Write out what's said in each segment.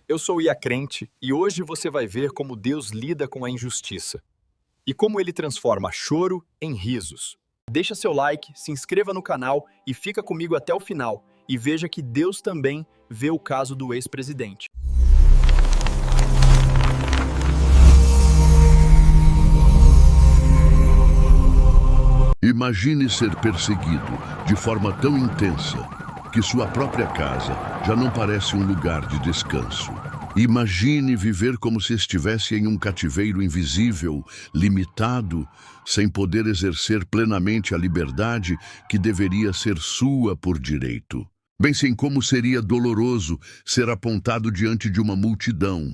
Eu sou o Ia Crente e hoje você vai ver como Deus lida com a injustiça e como ele transforma choro em risos. Deixa seu like, se inscreva no canal e fica comigo até o final e veja que Deus também vê o caso do ex-presidente. Imagine ser perseguido de forma tão intensa que sua própria casa já não parece um lugar de descanso. Imagine viver como se estivesse em um cativeiro invisível, limitado, sem poder exercer plenamente a liberdade que deveria ser sua por direito. Pensem como seria doloroso ser apontado diante de uma multidão,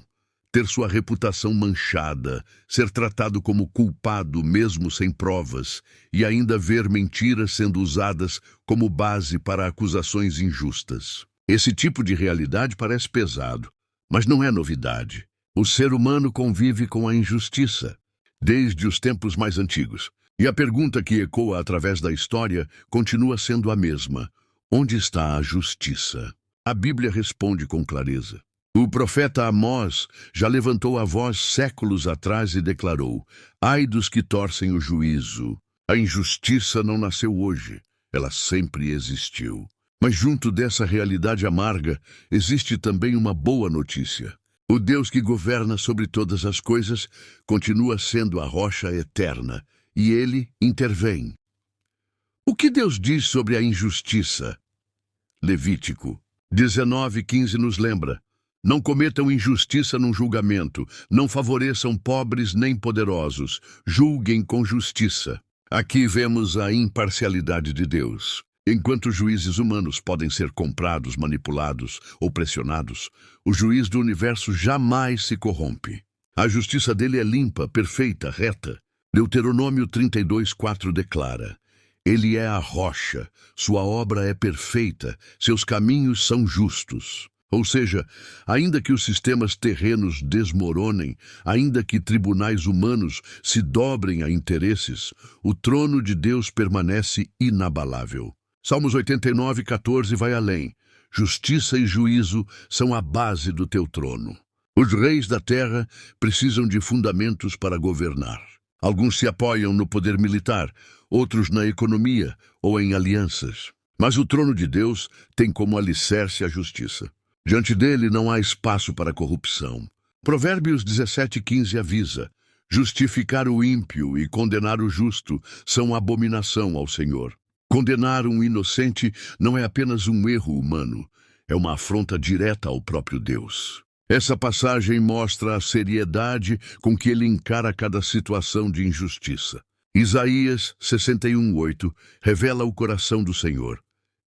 ter sua reputação manchada, ser tratado como culpado mesmo sem provas e ainda ver mentiras sendo usadas como base para acusações injustas. Esse tipo de realidade parece pesado, mas não é novidade. O ser humano convive com a injustiça desde os tempos mais antigos. E a pergunta que ecoa através da história continua sendo a mesma: onde está a justiça? A Bíblia responde com clareza. O profeta Amós já levantou a voz séculos atrás e declarou: ai dos que torcem o juízo. A injustiça não nasceu hoje, ela sempre existiu. Mas junto dessa realidade amarga, existe também uma boa notícia. O Deus que governa sobre todas as coisas continua sendo a rocha eterna, e ele intervém. O que Deus diz sobre a injustiça? Levítico 19:15 nos lembra: não cometam injustiça num julgamento, não favoreçam pobres nem poderosos, julguem com justiça. Aqui vemos a imparcialidade de Deus. Enquanto juízes humanos podem ser comprados, manipulados ou pressionados, o juiz do universo jamais se corrompe. A justiça dele é limpa, perfeita, reta. Deuteronômio 32:4 declara: ele é a rocha, sua obra é perfeita, seus caminhos são justos. Ou seja, ainda que os sistemas terrenos desmoronem, ainda que tribunais humanos se dobrem a interesses, o trono de Deus permanece inabalável. Salmos 89:14 vai além: justiça e juízo são a base do teu trono. Os reis da terra precisam de fundamentos para governar. Alguns se apoiam no poder militar, outros na economia ou em alianças. Mas o trono de Deus tem como alicerce a justiça. Diante dele não há espaço para corrupção. Provérbios 17:15 avisa: justificar o ímpio e condenar o justo são abominação ao Senhor. Condenar um inocente não é apenas um erro humano, é uma afronta direta ao próprio Deus. Essa passagem mostra a seriedade com que ele encara cada situação de injustiça. Isaías 61:8 revela o coração do Senhor.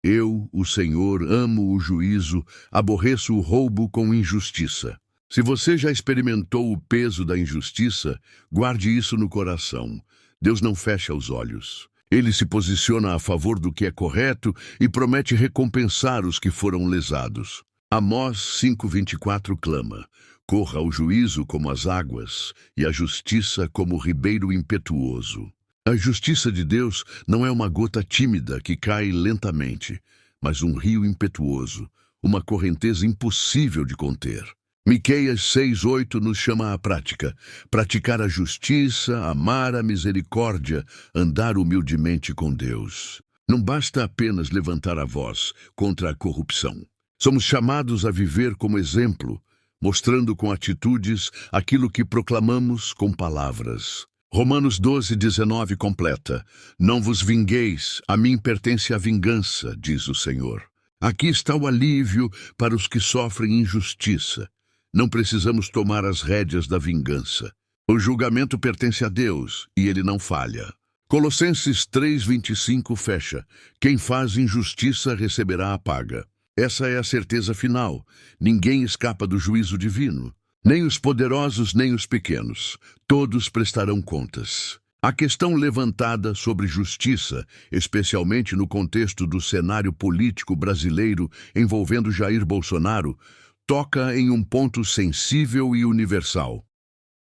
Eu, o Senhor, amo o juízo, aborreço o roubo com injustiça. Se você já experimentou o peso da injustiça, guarde isso no coração. Deus não fecha os olhos. Ele se posiciona a favor do que é correto e promete recompensar os que foram lesados. Amós 5:24 clama: corra o juízo como as águas e a justiça como o ribeiro impetuoso. A justiça de Deus não é uma gota tímida que cai lentamente, mas um rio impetuoso, uma correnteza impossível de conter. Miqueias 6:8 nos chama à prática: praticar a justiça, amar a misericórdia, andar humildemente com Deus. Não basta apenas levantar a voz contra a corrupção. Somos chamados a viver como exemplo, mostrando com atitudes aquilo que proclamamos com palavras. Romanos 12:19 completa: não vos vingueis, a mim pertence a vingança, diz o Senhor. Aqui está o alívio para os que sofrem injustiça. Não precisamos tomar as rédeas da vingança. O julgamento pertence a Deus e ele não falha. Colossenses 3:25 fecha: quem faz injustiça receberá a paga. Essa é a certeza final. Ninguém escapa do juízo divino. Nem os poderosos, nem os pequenos. Todos prestarão contas. A questão levantada sobre justiça, especialmente no contexto do cenário político brasileiro envolvendo Jair Bolsonaro, toca em um ponto sensível e universal.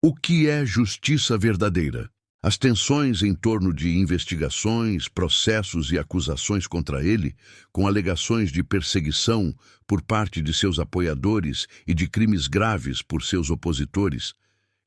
O que é justiça verdadeira? As tensões em torno de investigações, processos e acusações contra ele, com alegações de perseguição por parte de seus apoiadores e de crimes graves por seus opositores,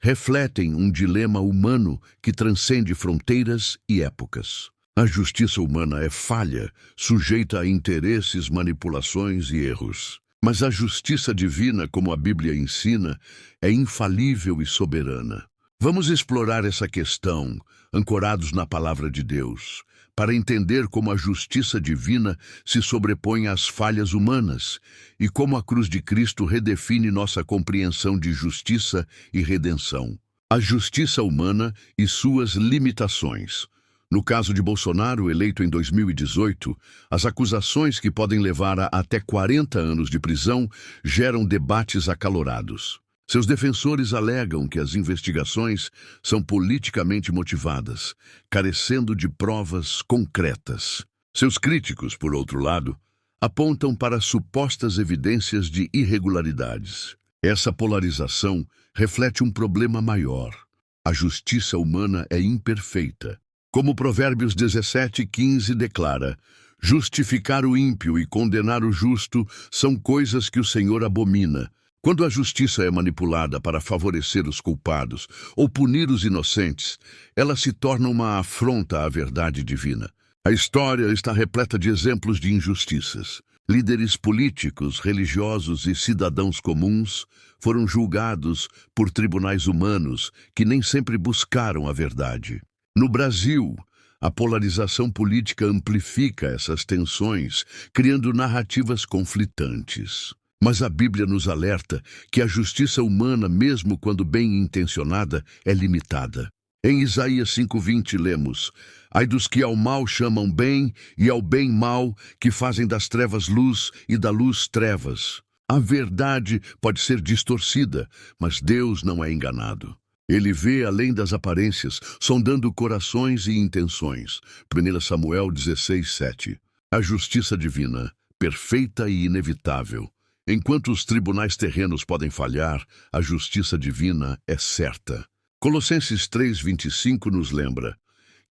refletem um dilema humano que transcende fronteiras e épocas. A justiça humana é falha, sujeita a interesses, manipulações e erros. Mas a justiça divina, como a Bíblia ensina, é infalível e soberana. Vamos explorar essa questão, ancorados na palavra de Deus, para entender como a justiça divina se sobrepõe às falhas humanas e como a cruz de Cristo redefine nossa compreensão de justiça e redenção. A justiça humana e suas limitações. No caso de Bolsonaro, eleito em 2018, as acusações que podem levar a até 40 anos de prisão geram debates acalorados. Seus defensores alegam que as investigações são politicamente motivadas, carecendo de provas concretas. Seus críticos, por outro lado, apontam para supostas evidências de irregularidades. Essa polarização reflete um problema maior. A justiça humana é imperfeita. Como Provérbios 17:15 declara, justificar o ímpio e condenar o justo são coisas que o Senhor abomina. Quando a justiça é manipulada para favorecer os culpados ou punir os inocentes, ela se torna uma afronta à verdade divina. A história está repleta de exemplos de injustiças. Líderes políticos, religiosos e cidadãos comuns foram julgados por tribunais humanos que nem sempre buscaram a verdade. No Brasil, a polarização política amplifica essas tensões, criando narrativas conflitantes. Mas a Bíblia nos alerta que a justiça humana, mesmo quando bem intencionada, é limitada. Em Isaías 5:20 lemos: ai dos que ao mal chamam bem e ao bem mal, que fazem das trevas luz e da luz trevas. A verdade pode ser distorcida, mas Deus não é enganado. Ele vê além das aparências, sondando corações e intenções. 1 Samuel 16:7. A justiça divina, perfeita e inevitável. Enquanto os tribunais terrenos podem falhar, a justiça divina é certa. Colossenses 3:25 nos lembra: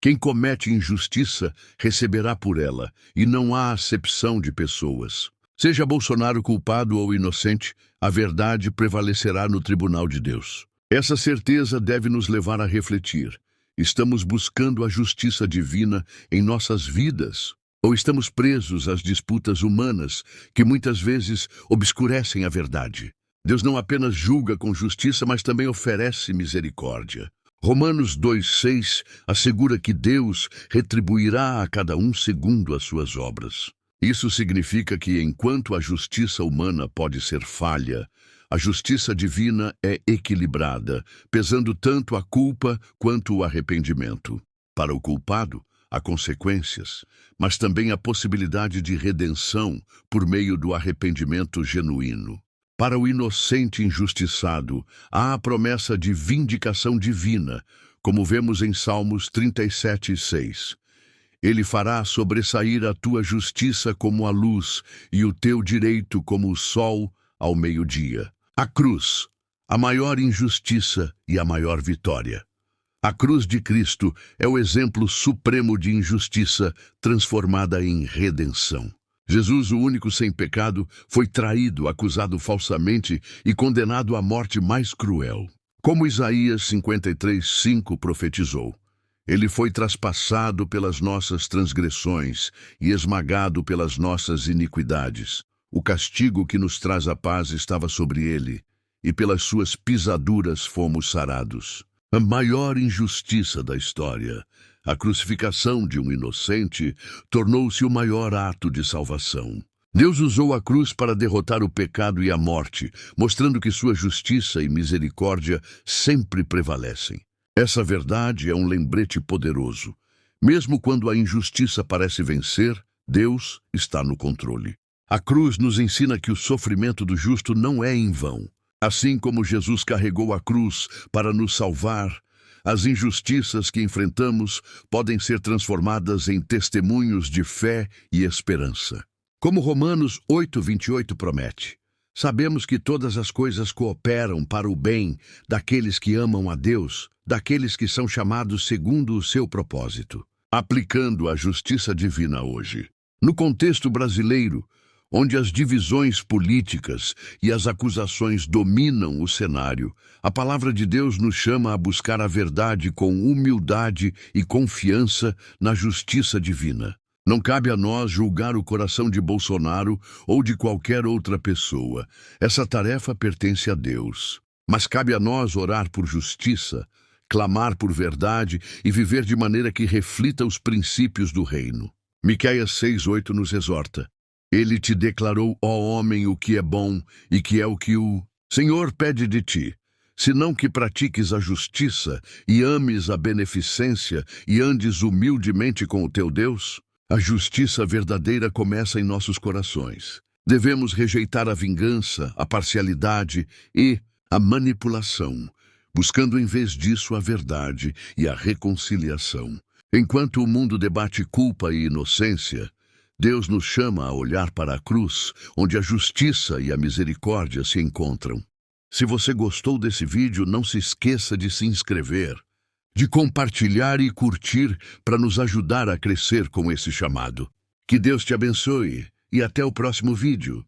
quem comete injustiça receberá por ela, e não há acepção de pessoas. Seja Bolsonaro culpado ou inocente, a verdade prevalecerá no tribunal de Deus. Essa certeza deve nos levar a refletir. Estamos buscando a justiça divina em nossas vidas? Ou estamos presos às disputas humanas que muitas vezes obscurecem a verdade? Deus não apenas julga com justiça, mas também oferece misericórdia. Romanos 2:6 assegura que Deus retribuirá a cada um segundo as suas obras. Isso significa que, enquanto a justiça humana pode ser falha, a justiça divina é equilibrada, pesando tanto a culpa quanto o arrependimento. Para o culpado, há consequências, mas também a possibilidade de redenção por meio do arrependimento genuíno. Para o inocente injustiçado, há a promessa de vindicação divina, como vemos em Salmos 37:6. Ele fará sobressair a tua justiça como a luz e o teu direito como o sol ao meio-dia. A cruz, a maior injustiça e a maior vitória. A cruz de Cristo é o exemplo supremo de injustiça transformada em redenção. Jesus, o único sem pecado, foi traído, acusado falsamente e condenado à morte mais cruel. Como Isaías 53:5 profetizou, ele foi traspassado pelas nossas transgressões e esmagado pelas nossas iniquidades. O castigo que nos traz a paz estava sobre ele, e pelas suas pisaduras fomos sarados. A maior injustiça da história, a crucificação de um inocente, tornou-se o maior ato de salvação. Deus usou a cruz para derrotar o pecado e a morte, mostrando que sua justiça e misericórdia sempre prevalecem. Essa verdade é um lembrete poderoso. Mesmo quando a injustiça parece vencer, Deus está no controle. A cruz nos ensina que o sofrimento do justo não é em vão. Assim como Jesus carregou a cruz para nos salvar, as injustiças que enfrentamos podem ser transformadas em testemunhos de fé e esperança. Como Romanos 8:28 promete, Sabemos que todas as coisas cooperam para o bem daqueles que amam a Deus, daqueles que são chamados segundo o seu propósito. Aplicando a justiça divina hoje. No contexto brasileiro, onde as divisões políticas e as acusações dominam o cenário, a palavra de Deus nos chama a buscar a verdade com humildade e confiança na justiça divina. Não cabe a nós julgar o coração de Bolsonaro ou de qualquer outra pessoa. Essa tarefa pertence a Deus. Mas cabe a nós orar por justiça, clamar por verdade e viver de maneira que reflita os princípios do reino. Miqueias 6:8 nos exorta. Ele te declarou, ó homem, o que é bom e que é o que o Senhor pede de ti, senão que pratiques a justiça e ames a beneficência e andes humildemente com o teu Deus. A justiça verdadeira começa em nossos corações. Devemos rejeitar a vingança, a parcialidade e a manipulação, buscando em vez disso a verdade e a reconciliação. Enquanto o mundo debate culpa e inocência, Deus nos chama a olhar para a cruz, onde a justiça e a misericórdia se encontram. Se você gostou desse vídeo, não se esqueça de se inscrever, de compartilhar e curtir para nos ajudar a crescer com esse chamado. Que Deus te abençoe e até o próximo vídeo.